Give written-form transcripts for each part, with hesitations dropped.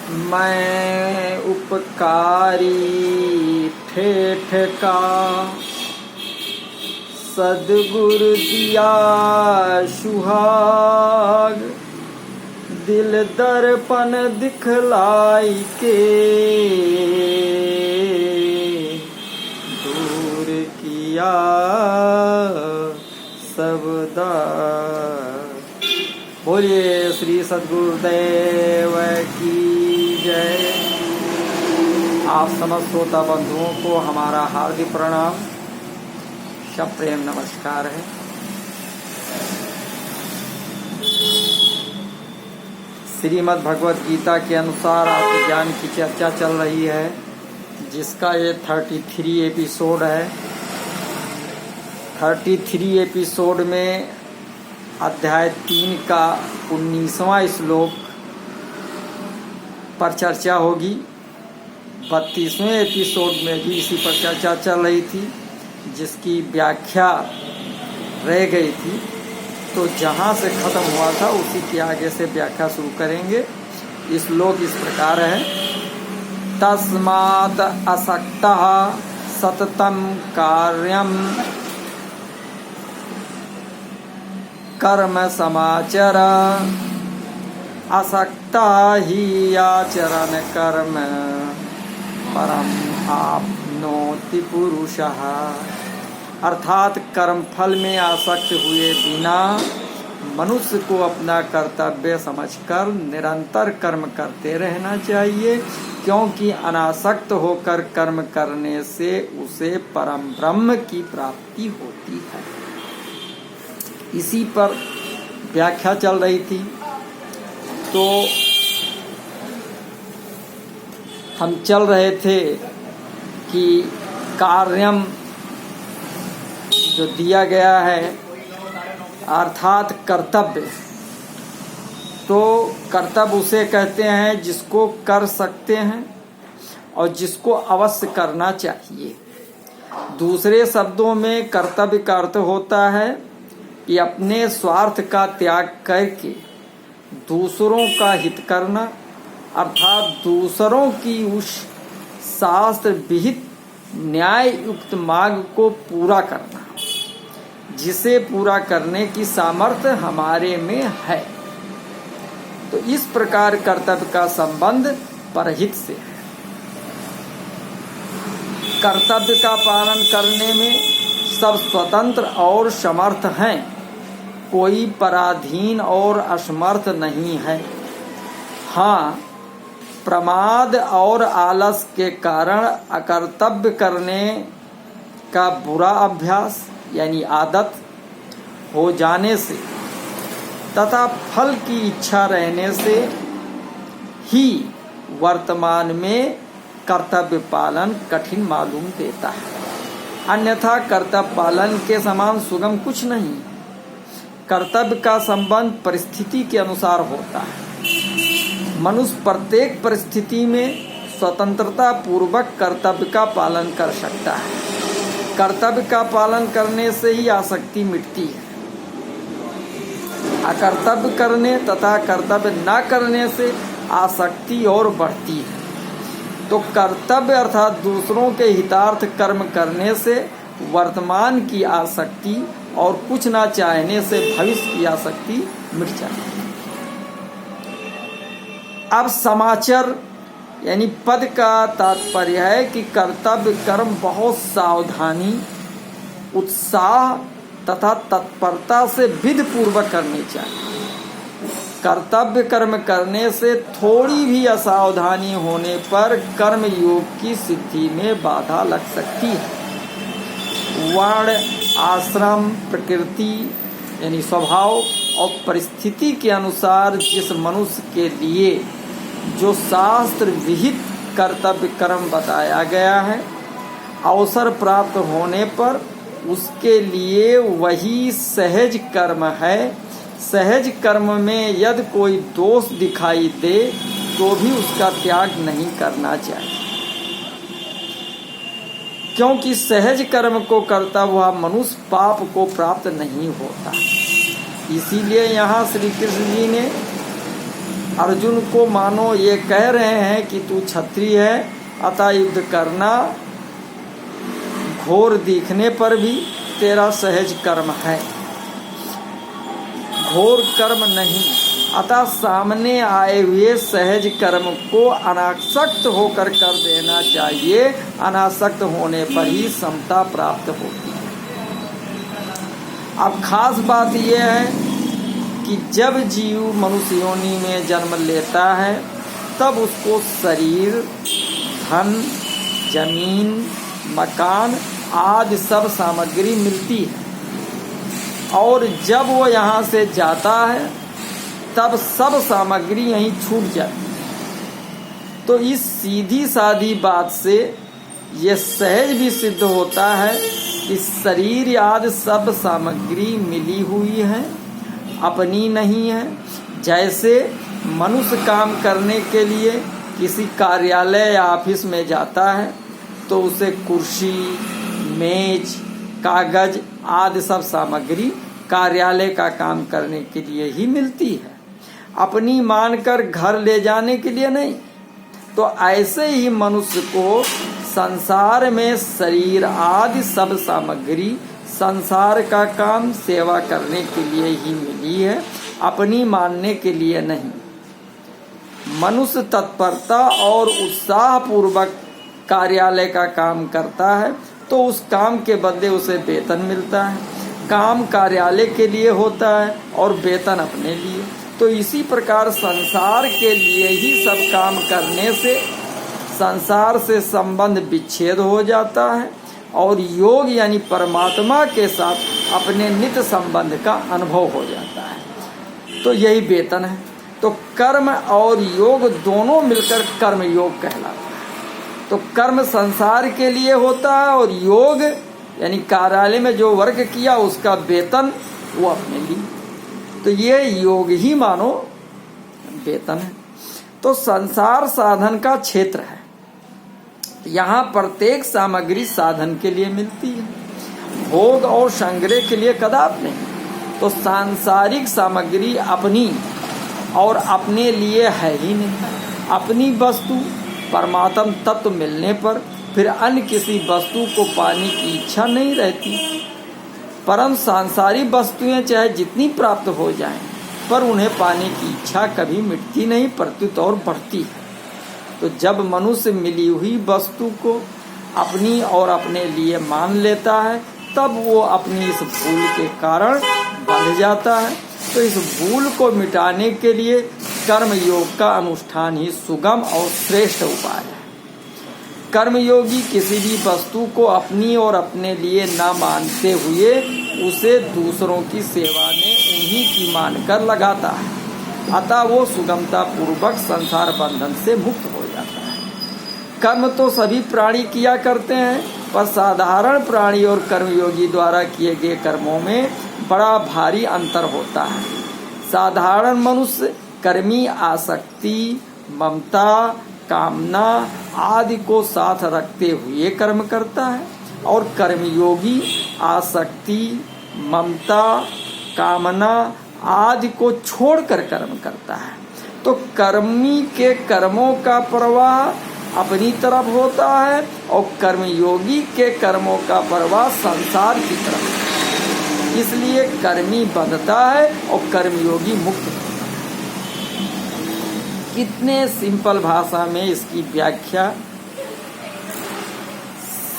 मैं उपकारी ठेठ का, सद्गुरु दिया सुहाग, दिल दर्पण दिखलाई के, दूर किया सब दाग। बोलिए श्री सद्गुरुदेव की जय। आप समस्त श्रोता बंधुओं को हमारा हार्दिक प्रणाम, सप्रेम नमस्कार है। श्रीमद् भगवत गीता के अनुसार आत्मज्ञान की चर्चा चल रही है, जिसका ये 33 एपिसोड है। 33 एपिसोड में अध्याय 3 का 19वां श्लोक पर चर्चा होगी। 32वें एपिसोड में भी इसी पर चर्चा चल रही थी, जिसकी व्याख्या रह गई थी। तो जहाँ से खत्म हुआ था उसी के आगे से व्याख्या शुरू करेंगे। श्लोक इस प्रकार है। तस्मात् असक्तः सततं कार्यं कर्म समाचर, असक्ता ही आचरण कर्म परम आपनोति पुरुषः। अर्थात कर्म फल में आसक्त हुए बिना मनुष्य को अपना कर्तव्य समझकर निरंतर कर्म करते रहना चाहिए, क्योंकि अनासक्त होकर कर्म करने से उसे परम ब्रह्म की प्राप्ति होती है। इसी पर व्याख्या चल रही थी। तो हम चल रहे थे कि कार्यम जो दिया गया है अर्थात कर्तव्य, तो कर्तव्य उसे कहते हैं जिसको कर सकते हैं और जिसको अवश्य करना चाहिए। दूसरे शब्दों में कर्तव्य का अर्थ होता है कि अपने स्वार्थ का त्याग करके दूसरों का हित करना, अर्थात दूसरों की उस शास्त्र विहित न्याय युक्त मार्ग को पूरा करना, जिसे पूरा करने की सामर्थ्य हमारे में है। तो इस प्रकार कर्तव्य का संबंध परहित से है। कर्तव्य का पालन करने में सब स्वतंत्र और समर्थ हैं, कोई पराधीन और असमर्थ नहीं है। हाँ, प्रमाद और आलस के कारण अकर्तव्य करने का बुरा अभ्यास यानी आदत हो जाने से तथा फल की इच्छा रहने से ही वर्तमान में कर्तव्य पालन कठिन मालूम देता है। अन्यथा कर्तव्य पालन के समान सुगम कुछ नहीं। कर्तव्य का संबंध परिस्थिति के अनुसार होता है। मनुष्य प्रत्येक परिस्थिति में स्वतंत्रता पूर्वक कर्तव्य का पालन कर सकता है। कर्तव्य का पालन करने से ही आसक्ति मिटती है। अकर्तव्य करने तथा कर्तव्य न करने से आसक्ति और बढ़ती है। तो कर्तव्य अर्थात दूसरों के हितार्थ कर्म करने से वर्तमान की आसक्ति और कुछ ना चाहने से भविष्य की आसक्ति मिट जाती है। अब समाचार यानी पद का तात्पर्य है कि कर्तव्य कर्म बहुत सावधानी, उत्साह तथा तत्परता से विधि पूर्वक करने चाहिए। कर्तव्य कर्म करने से थोड़ी भी असावधानी होने पर कर्म योग की सिद्धि में बाधा लग सकती है। वर्ण, आश्रम, प्रकृति यानी स्वभाव और परिस्थिति के अनुसार जिस मनुष्य के लिए जो शास्त्र विहित कर्तव्य कर्म बताया गया है, अवसर प्राप्त होने पर उसके लिए वही सहज कर्म है। सहज कर्म में यदि कोई दोष दिखाई दे तो भी उसका त्याग नहीं करना चाहिए, क्योंकि सहज कर्म को करता हुआ मनुष्य पाप को प्राप्त नहीं होता। इसीलिए यहाँ श्री कृष्ण जी ने अर्जुन को मानो ये कह रहे हैं कि तू क्षत्रिय है, अतः युद्ध करना घोर दिखने पर भी तेरा सहज कर्म है, घोर कर्म नहीं। अतः सामने आए हुए सहज कर्म को अनासक्त होकर कर देना चाहिए। अनासक्त होने पर ही समता प्राप्त होती है। अब खास बात यह है कि जब जीव मनुष्य योनि में जन्म लेता है तब उसको शरीर, धन, जमीन, मकान आदि सब सामग्री मिलती है, और जब वो यहाँ से जाता है तब सब सामग्री यहीं छूट जाती है। तो इस सीधी सादी बात से ये सहज भी सिद्ध होता है कि शरीर आदि सब सामग्री मिली हुई है, अपनी नहीं है। जैसे मनुष्य काम करने के लिए किसी कार्यालय या ऑफिस में जाता है तो उसे कुर्सी, मेज, कागज आदि सब सामग्री कार्यालय का काम करने के लिए ही मिलती है, अपनी मानकर घर ले जाने के लिए नहीं। तो ऐसे ही मनुष्य को संसार में शरीर आदि सब सामग्री संसार का काम सेवा करने के लिए ही मिली है, अपनी मानने के लिए नहीं। मनुष्य तत्परता और उत्साह पूर्वक कार्यालय का काम करता है तो उस काम के बदले उसे वेतन मिलता है। काम कार्यालय के लिए होता है और वेतन अपने लिए। तो इसी प्रकार संसार के लिए ही सब काम करने से संसार से संबंध विच्छेद हो जाता है और योग यानी परमात्मा के साथ अपने नित्य संबंध का अनुभव हो जाता है। तो यही वेतन है। तो कर्म और योग दोनों मिलकर कर्म योग कहलाता है। तो कर्म संसार के लिए होता है और योग यानी कार्यालय में जो वर्क किया उसका वेतन वो अपने लिए। तो ये योग ही मानो वेतन है। तो संसार साधन का क्षेत्र है। यहाँ प्रत्येक सामग्री साधन के लिए मिलती है, भोग और संग्रह के लिए कदापि नहीं। तो सांसारिक सामग्री अपनी और अपने लिए है ही नहीं। अपनी वस्तु परमात्म तत्व मिलने पर फिर अन्य किसी वस्तु को पाने की इच्छा नहीं रहती। परम सांसारिक वस्तुएं चाहे जितनी प्राप्त हो जाएं, पर उन्हें पाने की इच्छा कभी मिटती नहीं, प्रत्युत और बढ़ती है। तो जब मनुष्य मिली हुई वस्तु को अपनी और अपने लिए मान लेता है तब वो अपनी इस भूल के कारण बंध जाता है। तो इस भूल को मिटाने के लिए कर्म योग का अनुष्ठान ही सुगम और श्रेष्ठ उपाय है। कर्मयोगी किसी भी वस्तु को अपनी और अपने लिए न मानते हुए उसे दूसरों की सेवा में उन्हीं की मानकर लगाता है। अतः वो सुगमता पूर्वक संसार बंधन से मुक्त हो जाता है। कर्म तो सभी प्राणी किया करते हैं, पर साधारण प्राणी और कर्मयोगी द्वारा किए गए कर्मों में बड़ा भारी अंतर होता है। साधारण मनुष्य कर्मी आसक्ति, ममता, कामना आदि को साथ रखते हुए कर्म करता है और कर्मयोगी आसक्ति, ममता, कामना आदि को छोड़कर कर्म करता है। तो कर्मी के कर्मों का प्रवाह अपनी तरफ होता है और कर्मयोगी के कर्मों का प्रवाह संसार की तरफ है। इसलिए कर्मी बंधता है और कर्मयोगी मुक्त होता है। कितने सिंपल भाषा में इसकी व्याख्या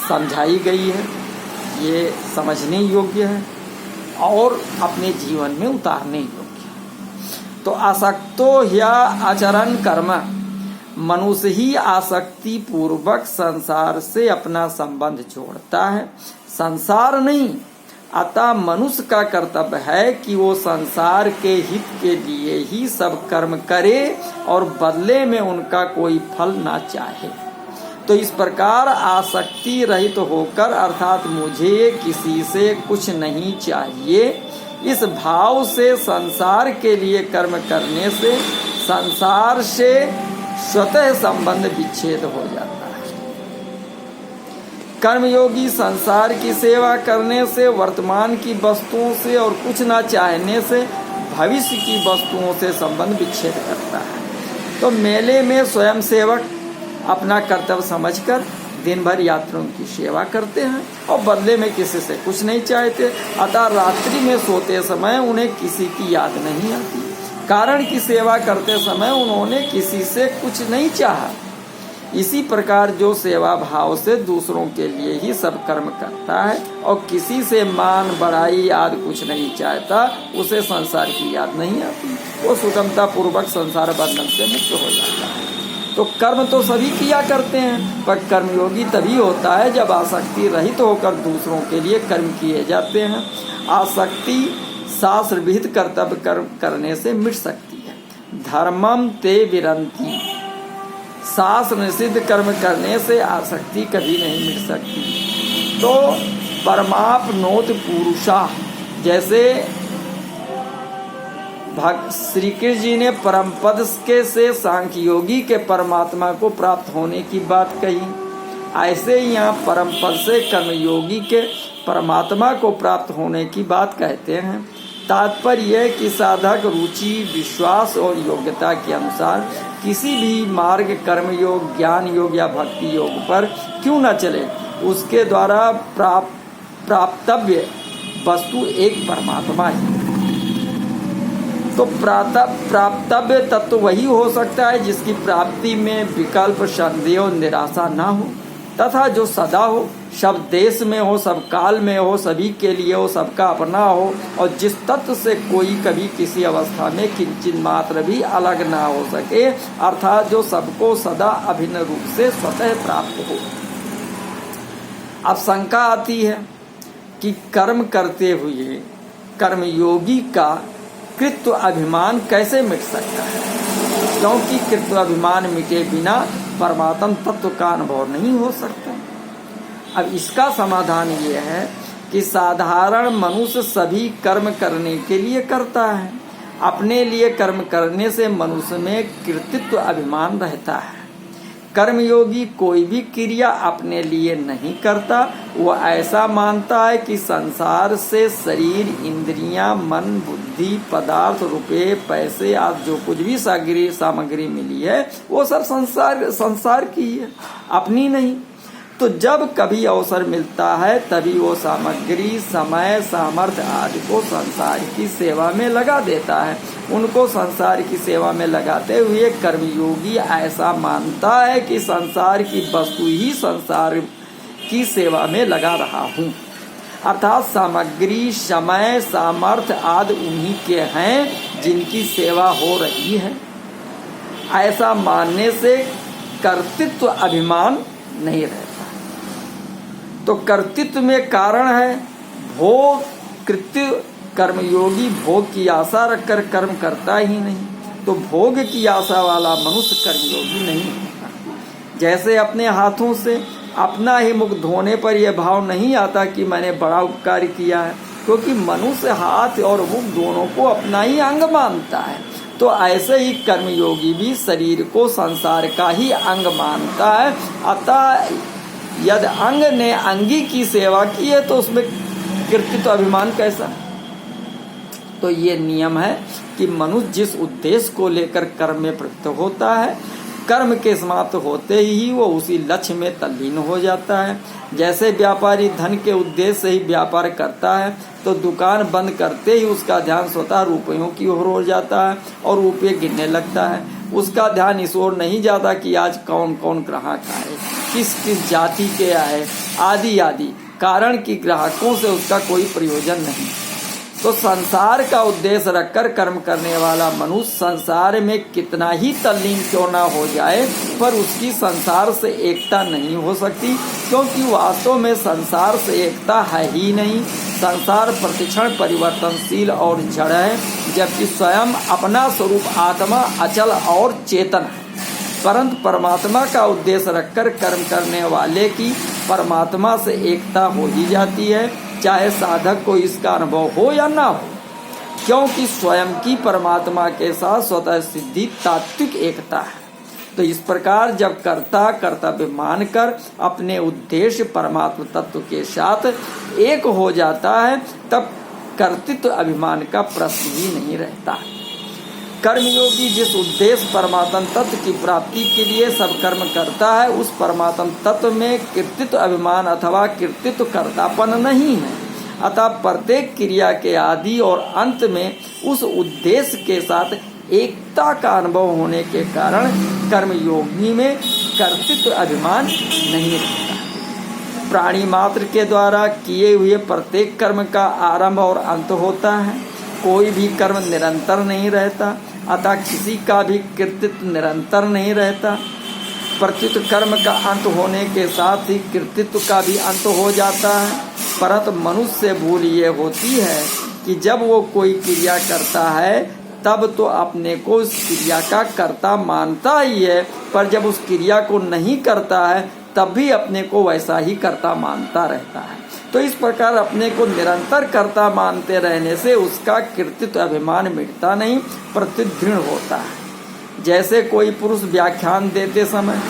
समझाई गई है, ये समझने योग्य है और अपने जीवन में उतारने योग्य है। तो आसक्तो ह्या आचरण कर्म, मनुष्य ही आसक्ति पूर्वक संसार से अपना संबंध जोड़ता है, संसार नहीं। अतः मनुष्य का कर्तव्य है कि वो संसार के हित के लिए ही सब कर्म करे और बदले में उनका कोई फल ना चाहे। तो इस प्रकार आसक्ति रहित होकर अर्थात मुझे किसी से कुछ नहीं चाहिए, इस भाव से संसार के लिए कर्म करने से संसार से स्वतः संबंध विच्छेद हो जाता है। कर्मयोगी संसार की सेवा करने से, वर्तमान की वस्तुओं से और कुछ न चाहने से भविष्य की वस्तुओं से संबंध विच्छेद करता है। तो मेले में स्वयं सेवक अपना कर्तव्य समझकर दिन भर यात्रियों की सेवा करते हैं और बदले में किसी से कुछ नहीं चाहते। अतः रात्रि में सोते समय उन्हें किसी की याद नहीं आती, कारण कि सेवा करते समय उन्होंने किसी से कुछ नहीं चाहा। इसी प्रकार जो सेवा भाव से दूसरों के लिए ही सब कर्म करता है और किसी से मान बड़ाई आदि कुछ नहीं चाहता, उसे संसार की याद नहीं आती, वो सुगमता पूर्वक संसार बंधन से मुक्त हो जाता है। तो कर्म तो सभी किया करते हैं, पर कर्मयोगी तभी होता है जब आसक्ति रहित होकर दूसरों के लिए कर्म किए जाते हैं। आसक्ति शास्त्र विहित कर्तव्य कर्म करने से मिट सकती है। धर्मम ते विरंती, शास्त्र निषिद्ध कर्म करने से आसक्ति कभी नहीं मिट सकती। तो परमापनोत पुरुषा, जैसे श्री कृष्ण जी ने परम पद के से सांख्य योगी के परमात्मा को प्राप्त होने की बात कही, ऐसे ही यहाँ परम पद से कर्मयोगी के परमात्मा को प्राप्त होने की बात कहते हैं। तात्पर्य यह कि साधक रुचि, विश्वास और योग्यता के अनुसार किसी भी मार्ग, कर्म योग, ज्ञान योग या भक्ति योग पर क्यों न चले, उसके द्वारा प्राप्तव्य वस्तु एक परमात्मा ही। तो प्राप्तव्य तत्व वही हो सकता है जिसकी प्राप्ति में विकल्प, संदेह और निराशा न हो, तथा जो सदा हो, सब देश में हो, सब काल में हो, सभी के लिए हो, सबका अपना हो, और जिस तत्व से कोई कभी किसी अवस्था में किंचित मात्र भी अलग ना हो सके, अर्थात जो सबको सदा अभिन्न रूप से स्वतः प्राप्त हो। अब शंका आती है कि कर्म करते हुए कर्मयोगी का कृत्व अभिमान कैसे मिट सकता है, क्योंकि कृत्व अभिमान मिटे बिना परमात्म तत्व का अनुभव नहीं हो सकता। अब इसका समाधान ये है कि साधारण मनुष्य सभी कर्म करने के लिए करता है। अपने लिए कर्म करने से मनुष्य में कृतित्व अभिमान रहता है। कर्मयोगी कोई भी क्रिया अपने लिए नहीं करता, वो ऐसा मानता है कि संसार से शरीर, इंद्रियां, मन, बुद्धि, पदार्थ, रुपए, पैसे आदि जो कुछ भी सामग्री मिली है वो सब संसार की है, अपनी नहीं। तो जब कभी अवसर मिलता है तभी वो सामग्री, समय, सामर्थ्य आदि को संसार की सेवा में लगा देता है। उनको संसार की सेवा में लगाते हुए कर्मयोगी ऐसा मानता है कि संसार की वस्तु ही संसार की सेवा में लगा रहा हूँ, अर्थात सामग्री, समय, सामर्थ्य आदि उन्हीं के हैं जिनकी सेवा हो रही है। ऐसा मानने से कर्तृत्व अभिमान नहीं रहता। तो कर्तृत्व में कारण है भोग। कृत्य कर्मयोगी भोग की आशा रखकर कर्म करता ही नहीं, तो भोग की आशा वाला मनुष्य कर्मयोगी नहीं होता। जैसे अपने हाथों से अपना ही मुख धोने पर यह भाव नहीं आता कि मैंने बड़ा उपकार किया है, क्योंकि मनुष्य हाथ और मुख दोनों को अपना ही अंग मानता है। तो ऐसे ही कर्मयोगी भी शरीर को संसार का ही अंग मानता है। अतः यदि अंग ने अंगी की सेवा की है तो उसमें कृतित्व अभिमान कैसा? तो ये नियम है कि मनुष्य जिस उद्देश्य को लेकर कर्म में प्रवृत्त होता है, कर्म के समाप्त होते ही वो उसी लक्ष्य में तल्लीन हो जाता है। जैसे व्यापारी धन के उद्देश्य से ही व्यापार करता है तो दुकान बंद करते ही उसका ध्यान स्वतः रुपयों की ओर हो जाता है और रुपये गिनने लगता है। उसका ध्यान इस ओर नहीं जाता कि आज कौन कौन ग्राहक आए, किस किस जाति के आए, आदि आदि, कारण कि ग्राहकों से उसका कोई प्रयोजन नहीं। तो संसार का उद्देश्य रखकर कर्म करने वाला मनुष्य संसार में कितना ही तल्लीन क्यों ना हो जाए, पर उसकी संसार से एकता नहीं हो सकती, क्योंकि वास्तव में संसार से एकता है ही नहीं। संसार प्रतिक्षण परिवर्तनशील और जड़ है, जबकि स्वयं अपना स्वरूप आत्मा अचल और चेतन है। परंतु परमात्मा का उद्देश्य रखकर कर्म करने वाले की परमात्मा से एकता हो ही जाती है, चाहे साधक को इसका अनुभव हो या ना हो, क्योंकि स्वयं की परमात्मा के साथ स्वतः सिद्धि तात्विक एकता है। तो इस प्रकार जब कर्ता कर्तव्य मानकर अपने उद्देश्य परमात्मा तत्व के साथ एक हो जाता है, तब कर्तृत्व अभिमान का प्रश्न ही नहीं रहता। कर्मयोगी जिस उद्देश्य परमात्म तत्व की प्राप्ति के लिए सब कर्म करता है, उस परमात्म तत्व में कृतित्व अभिमान अथवा कृतित्व कर्तापन नहीं है। अतः प्रत्येक क्रिया के आदि और अंत में उस उद्देश्य के साथ एकता का अनुभव होने के कारण कर्मयोगी में कर्तृत्व अभिमान नहीं रहता। प्राणी मात्र के द्वारा किए हुए प्रत्येक कर्म का आरंभ और अंत होता है। कोई भी कर्म निरंतर नहीं रहता, अतः किसी का भी कृतित्व निरंतर नहीं रहता। प्रत्युत कर्म का अंत होने के साथ ही कृतित्व का भी अंत हो जाता है। परंतु मनुष्य से भूल ये होती है कि जब वो कोई क्रिया करता है तब तो अपने को उस क्रिया का कर्ता मानता ही है, पर जब उस क्रिया को नहीं करता है तब भी अपने को वैसा ही कर्ता मानता रहता है। तो इस प्रकार अपने को निरंतर कर्ता मानते रहने से उसका कृतित्व अभिमान मिटता नहीं, प्रत्युत दृढ़ होता है। जैसे कोई पुरुष व्याख्यान देते समय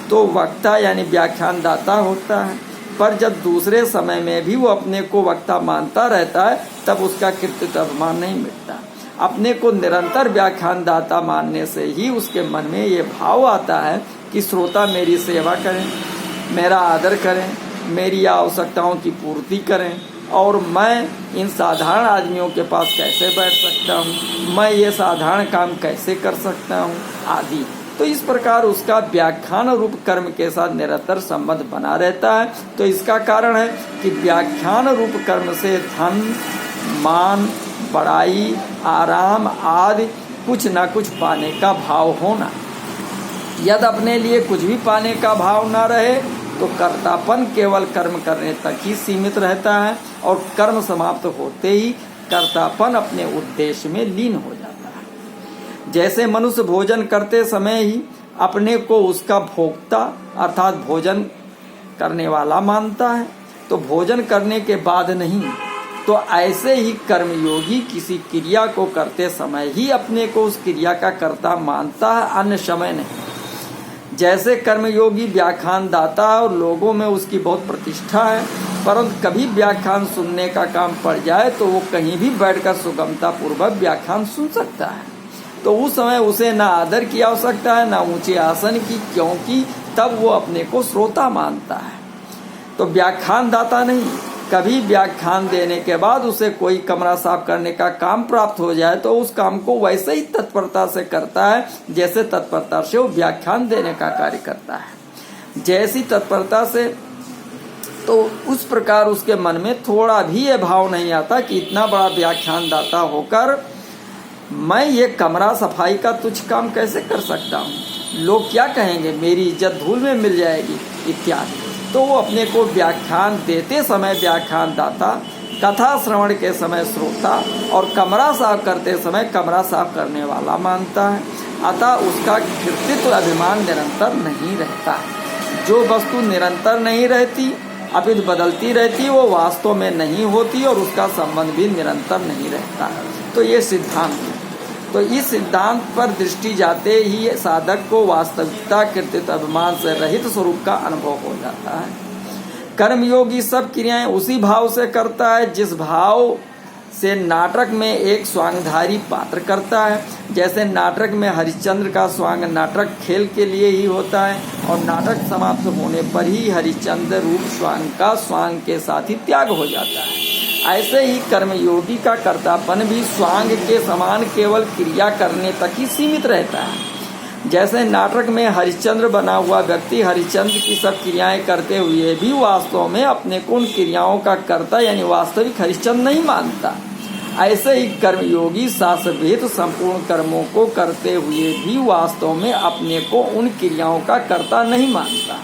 तो वक्ता यानी व्याख्यानदाता होता है, पर जब दूसरे समय में भी वो अपने को वक्ता मानता रहता है तब उसका कृतित्व अभिमान नहीं मिटता। अपने को निरंतर व्याख्यानदाता मानने से ही उसके मन में ये भाव आता है कि श्रोता मेरी सेवा करें, मेरा आदर करें, मेरी आवश्यकताओं की पूर्ति करें, और मैं इन साधारण आदमियों के पास कैसे बैठ सकता हूँ, मैं ये साधारण काम कैसे कर सकता हूँ आदि। तो इस प्रकार उसका व्याख्यान रूप कर्म के साथ निरंतर संबंध बना रहता है। तो इसका कारण है कि व्याख्यान रूप कर्म से धन, मान, बड़ाई, आराम आदि कुछ न कुछ पाने का भाव होना। यदि अपने लिए कुछ भी पाने का भाव न रहे तो कर्तापन केवल कर्म करने तक ही सीमित रहता है, और कर्म समाप्त होते ही कर्तापन अपने उद्देश्य में लीन हो जाता है। जैसे मनुष्य भोजन करते समय ही अपने को उसका भोक्ता अर्थात भोजन करने वाला मानता है, तो भोजन करने के बाद नहीं, तो ऐसे ही कर्मयोगी किसी क्रिया को करते समय ही अपने को उस क्रिया का कर्ता मानता है, अन्य समय नहीं। जैसे कर्मयोगी व्याख्यान दाता और लोगों में उसकी बहुत प्रतिष्ठा है, परंतु कभी व्याख्यान सुनने का काम पड़ जाए तो वो कहीं भी बैठकर सुगमता पूर्वक व्याख्यान सुन सकता है। तो उस समय उसे ना आदर की आवश्यकता है, ना ऊंचे आसन की, क्योंकि तब वो अपने को श्रोता मानता है। तो व्याख्यान दाता नहीं, कभी व्याख्यान देने के बाद उसे कोई कमरा साफ करने का काम प्राप्त हो जाए तो उस काम को वैसे ही तत्परता से करता है जैसे तत्परता से वो व्याख्यान देने का कार्य करता है। जैसी तत्परता से, तो उस प्रकार उसके मन में थोड़ा भी ये भाव नहीं आता कि इतना बड़ा व्याख्यान दाता होकर मैं ये कमरा सफाई का तुच्छ काम कैसे कर सकता हूँ, लोग क्या कहेंगे, मेरी इज्जत धूल में मिल जाएगी इत्यादि। तो वो अपने को व्याख्यान देते समय व्याख्यान दाता, कथा श्रवण के समय श्रोता और कमरा साफ करते समय कमरा साफ करने वाला मानता है। अतः उसका कृतित्व अभिमान निरंतर नहीं रहता है। जो वस्तु निरंतर नहीं रहती अपितु बदलती रहती वो वास्तव में नहीं होती और उसका संबंध भी निरंतर नहीं रहता। तो ये सिद्धांत है। तो इस सिद्धांत पर दृष्टि जाते ही साधक को वास्तविकता कृतित्व अभिमान से रहित स्वरूप का अनुभव हो जाता है। कर्मयोगी सब क्रियाएं उसी भाव से करता है जिस भाव से नाटक में एक स्वांगधारी पात्र करता है। जैसे नाटक में हरिश्चंद्र का स्वांग नाटक खेल के लिए ही होता है और नाटक समाप्त होने पर ही हरिश्चंद्र रूप स्वांग का स्वांग के साथ ही त्याग हो जाता है। ऐसे ही कर्मयोगी का कर्तापन भी स्वांग के समान केवल क्रिया करने तक ही सीमित रहता है। जैसे नाटक में हरिश्चंद्र बना हुआ व्यक्ति हरिश्चंद्र की सब क्रियाएं करते हुए भी वास्तव में अपने को उन क्रियाओं का कर्ता यानी वास्तविक हरिश्चंद्र नहीं मानता, ऐसे ही कर्मयोगी शास्त्रविहित संपूर्ण कर्मों को करते हुए भी वास्तव में अपने को उन क्रियाओं का कर्ता नहीं मानता।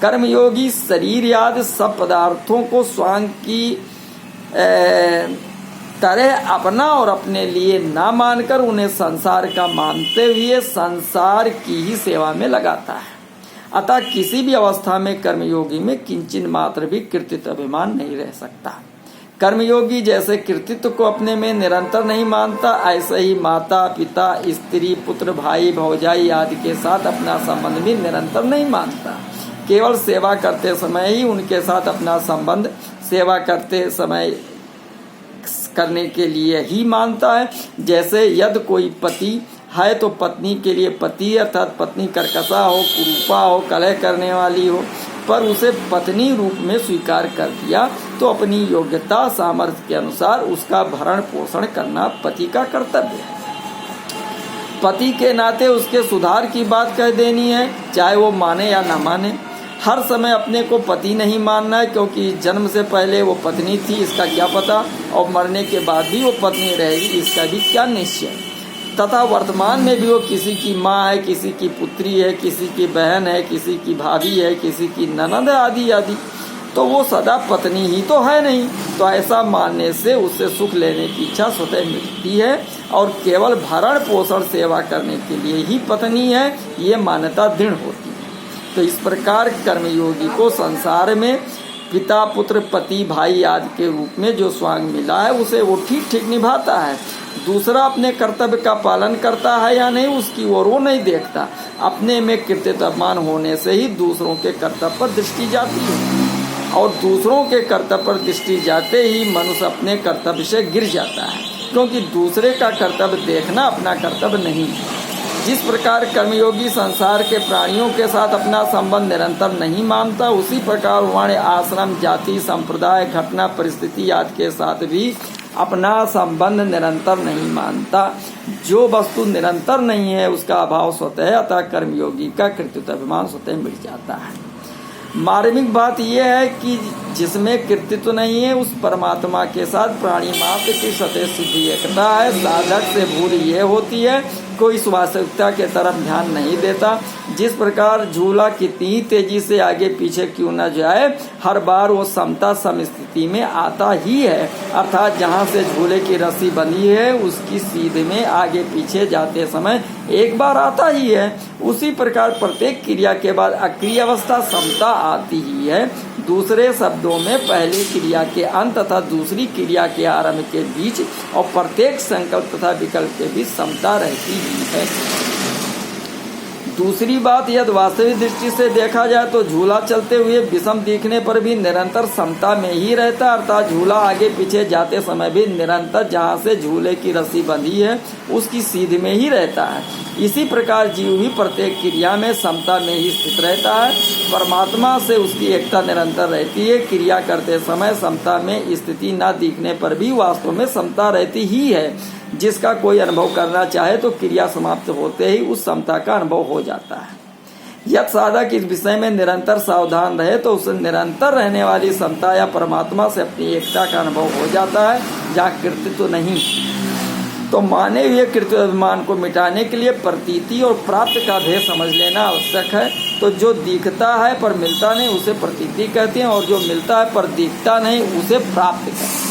कर्मयोगी शरीर आदि सब पदार्थों को स्वांग की तरह अपना और अपने लिए ना मानकर उन्हें संसार का मानते हुए संसार की ही सेवा में लगाता है। अतः किसी भी अवस्था में कर्मयोगी में किंचित मात्र भी कृतित्व अभिमान नहीं रह सकता। कर्मयोगी जैसे कृतित्व को अपने में निरंतर नहीं मानता, ऐसे ही माता पिता स्त्री पुत्र भाई भौजाई आदि के साथ अपना संबंध भी निरंतर नहीं मानता। केवल सेवा करते समय ही उनके साथ अपना संबंध सेवा करते समय करने के लिए ही मानता है। जैसे यदि कोई पति है तो पत्नी के लिए पति अर्थात पत्नी कर्कशा हो, कुरूपा हो, कलह करने वाली हो, पर उसे पत्नी रूप में स्वीकार कर दिया तो अपनी योग्यता सामर्थ्य के अनुसार उसका भरण पोषण करना पति का कर्तव्य है। पति के नाते उसके सुधार की बात कह देनी है, चाहे वो माने या ना माने। हर समय अपने को पति नहीं मानना है, क्योंकि जन्म से पहले वो पत्नी थी इसका क्या पता, और मरने के बाद भी वो पत्नी रहेगी इसका भी क्या निश्चय। तथा वर्तमान में भी वो किसी की माँ है, किसी की पुत्री है, किसी की बहन है, किसी की भाभी है, किसी की ननद है आदि आदि, तो वो सदा पत्नी ही तो है नहीं। तो ऐसा मानने से उससे सुख लेने की इच्छा स्वतः मिटती है और केवल भरण पोषण सेवा करने के लिए ही पत्नी है, ये मान्यता दृढ़ होती है। तो इस प्रकार कर्मयोगी को संसार में पिता, पुत्र, पति, भाई आदि के रूप में जो स्वांग मिला है उसे वो ठीक ठीक निभाता है। दूसरा अपने कर्तव्य का पालन करता है या नहीं उसकी ओर वो नहीं देखता। अपने में कृत्यमान होने से ही दूसरों के कर्तव्य पर दृष्टि जाती है, और दूसरों के कर्तव्य पर दृष्टि जाते ही मनुष्य अपने कर्तव्य से गिर जाता है, क्योंकि दूसरे का कर्तव्य देखना अपना कर्तव्य नहीं है। जिस प्रकार कर्मयोगी संसार के प्राणियों के साथ अपना संबंध निरंतर नहीं मानता, उसी प्रकार वर्ण, आश्रम, जाति, संप्रदाय, घटना, परिस्थिति आदि के साथ भी अपना संबंध निरंतर नहीं मानता। जो वस्तु निरंतर नहीं है उसका अभाव स्वतः, अतः कर्मयोगी का कृत्याभिमान स्वतः मिट जाता है। मार्मिक बात यह है कि जिसमें कृतित्व नहीं है उस परमात्मा के साथ प्राणी मात्र की सतह सिद्धि एकता है। साधक से भूल ये होती है कोई इस वास्तविकता के तरफ ध्यान नहीं देता। जिस प्रकार झूला कितनी तेजी से आगे पीछे क्यों न जाए, हर बार वो समता समस्थिति में आता ही है, अर्थात जहाँ से झूले की रस्सी बंधी है उसकी सीध में आगे पीछे जाते समय एक बार आता ही है। उसी प्रकार प्रत्येक क्रिया के बाद अक्रिय अवस्था समता आती ही है। दूसरे शब्दों में पहली क्रिया के अंत तथा दूसरी क्रिया के आरंभ के बीच और प्रत्येक संकल्प तथा विकल्प के बीच समता रहती ही है। दूसरी बात, यदि वास्तविक दृष्टि से देखा जाए तो झूला चलते हुए विषम दिखने पर भी निरंतर समता में ही रहता, अर्थात झूला आगे पीछे जाते समय भी निरंतर जहाँ से झूले की रस्सी बंधी है उसकी सीध में ही रहता है। इसी प्रकार जीव भी प्रत्येक क्रिया में समता में ही स्थित रहता है। परमात्मा से उसकी एकता निरंतर रहती है। क्रिया करते समय समता में स्थिति न दिखने पर भी वास्तव में समता रहती ही है। जिसका कोई अनुभव करना चाहे तो क्रिया समाप्त होते ही उस समता का अनुभव हो जाता है। यदि साधक इस विषय में निरंतर सावधान रहे तो उसे निरंतर रहने वाली समता या परमात्मा से अपनी एकता का अनुभव हो जाता है, जहाँ कृतित्व नहीं। तो माने हुए कृत्याभिमान को मिटाने के लिए प्रतीति और प्राप्त का भेद समझ लेना आवश्यक है। तो जो दिखता है पर मिलता नहीं उसे प्रतीति कहते हैं, और जो मिलता है पर दिखता नहीं उसे प्राप्त कहते हैं।